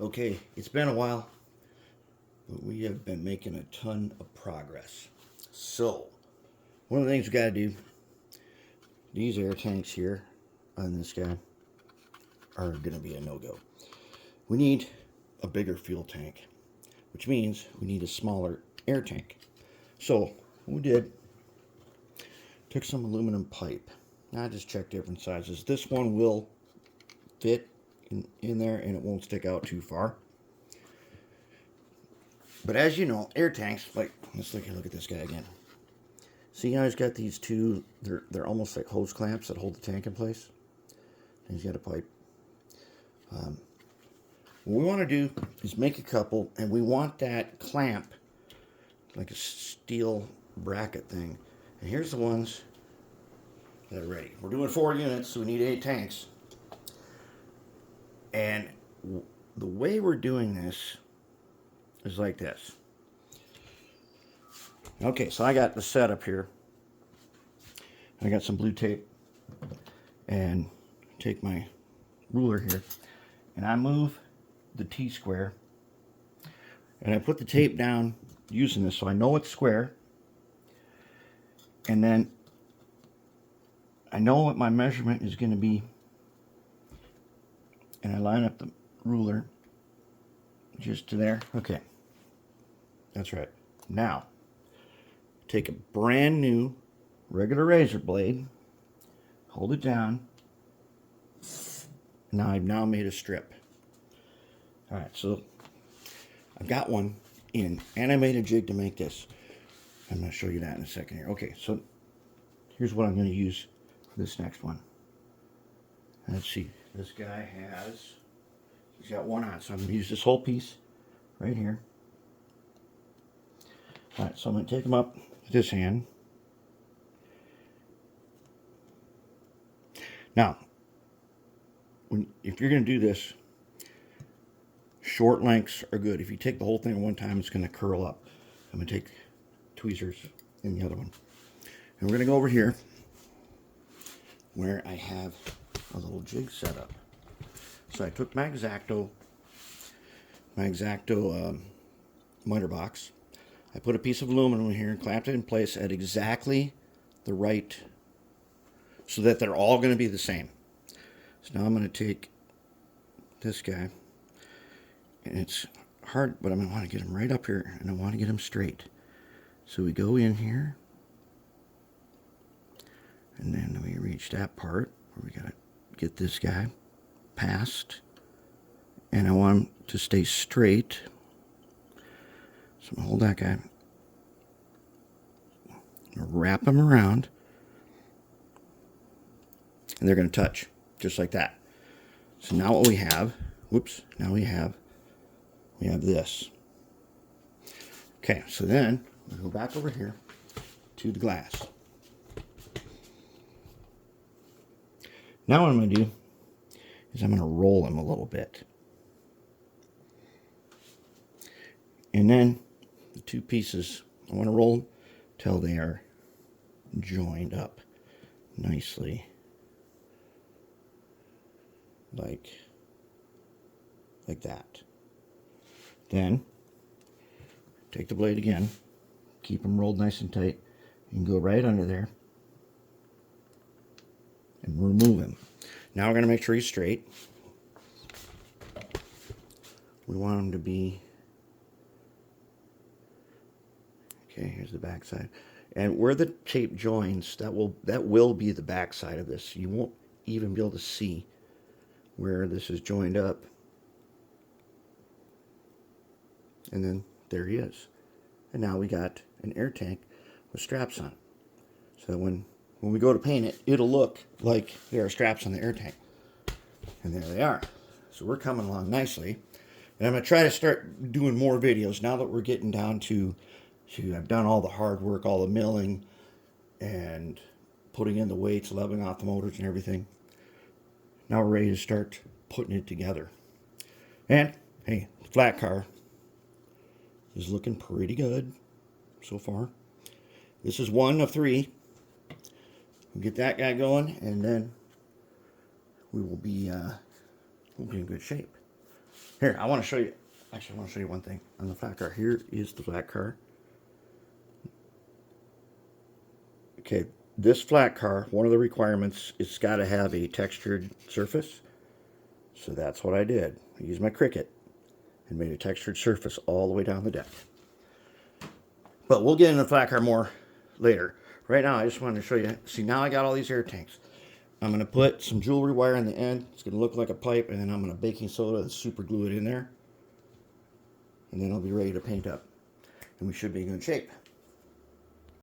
Okay, it's been a while, but we have been making a ton of progress. So, one of the things we got to do, these air tanks here on this guy are going to be a no-go. We need a bigger fuel tank, which means we need a smaller air tank. So, what we did, took some aluminum pipe. Now I just checked different sizes. This one will fit in there and it won't stick out too far. But as you know, air tanks, like, let's look at this guy again. See how he's got these two, they're almost like hose clamps that hold the tank in place. And he's got a pipe. What we want to do is make a couple, and we want that clamp, like a steel bracket thing. And here's the ones that are ready. We're doing 4 units, so we need 8 tanks. And the way we're doing this is like this. Okay, so I got the setup here. I got some blue tape and take my ruler here and I move the T-square and I put the tape down using this so I know it's square, and then I know what my measurement is going to be, and I line up the ruler just to there. Okay, that's right. Now take a brand new regular razor blade, hold it down. Now I've made a strip. Alright, so I've got one in, and I made a jig to make this. I'm going to show you that in a second here. Okay, so here's what I'm going to use for this next one. Let's see, this guy he's got one on, so I'm going to use this whole piece right here. Alright, so I'm going to take them up with this hand. Now, if you're going to do this, short lengths are good. If you take the whole thing at one time, it's going to curl up. I'm going to take tweezers in the other one. And we're going to go over here where I have a little jig set up. So I took my X-Acto miter box. I put a piece of aluminum in here and clamped it in place at exactly the right, so that they're all going to be the same. So now I'm going to take this guy, and it's hard, but I'm going to want to get him right up here, and I want to get him straight. So we go in here, and then we reach that part where we got to get this guy past, and I want him to stay straight. So I'm going to hold that guy, wrap him around, and they're going to touch just like that. So now what we have, now we have this. Okay, so then we go back over here to the glass. Now what I'm going to do is I'm going to roll them a little bit. And then the two pieces, I want to roll them till they are joined up nicely. Like that. Then take the blade again, keep them rolled nice and tight, and go right under there and remove him. Now we're going to make sure he's straight. We want him to be, okay, here's the back side. And where the tape joins, that will be the back side of this. You won't even be able to see where this is joined up. And then there he is. And now we got an air tank with straps on. So when we go to paint it, it'll look like there are straps on the air tank. And there they are. So we're coming along nicely. And I'm going to try to start doing more videos now that we're getting down to I've done all the hard work, all the milling, and putting in the weights, leveling off the motors and everything. Now we're ready to start putting it together. And, hey, the flat car is looking pretty good so far. This is 1 of 3. We'll get that guy going, and then we will be in good shape. Here, I want to show you. Actually, I want to show you one thing on the flat car. Here is the flat car. Okay, this flat car, one of the requirements, it's got to have a textured surface. So that's what I did. I used my Cricut and made a textured surface all the way down the deck. But we'll get into the flat car more later. Right now, I just wanted to show you. See, now I got all these air tanks. I'm going to put some jewelry wire on the end. It's going to look like a pipe, and then I'm going to baking soda and super glue it in there. And then I'll be ready to paint up. And we should be in good shape.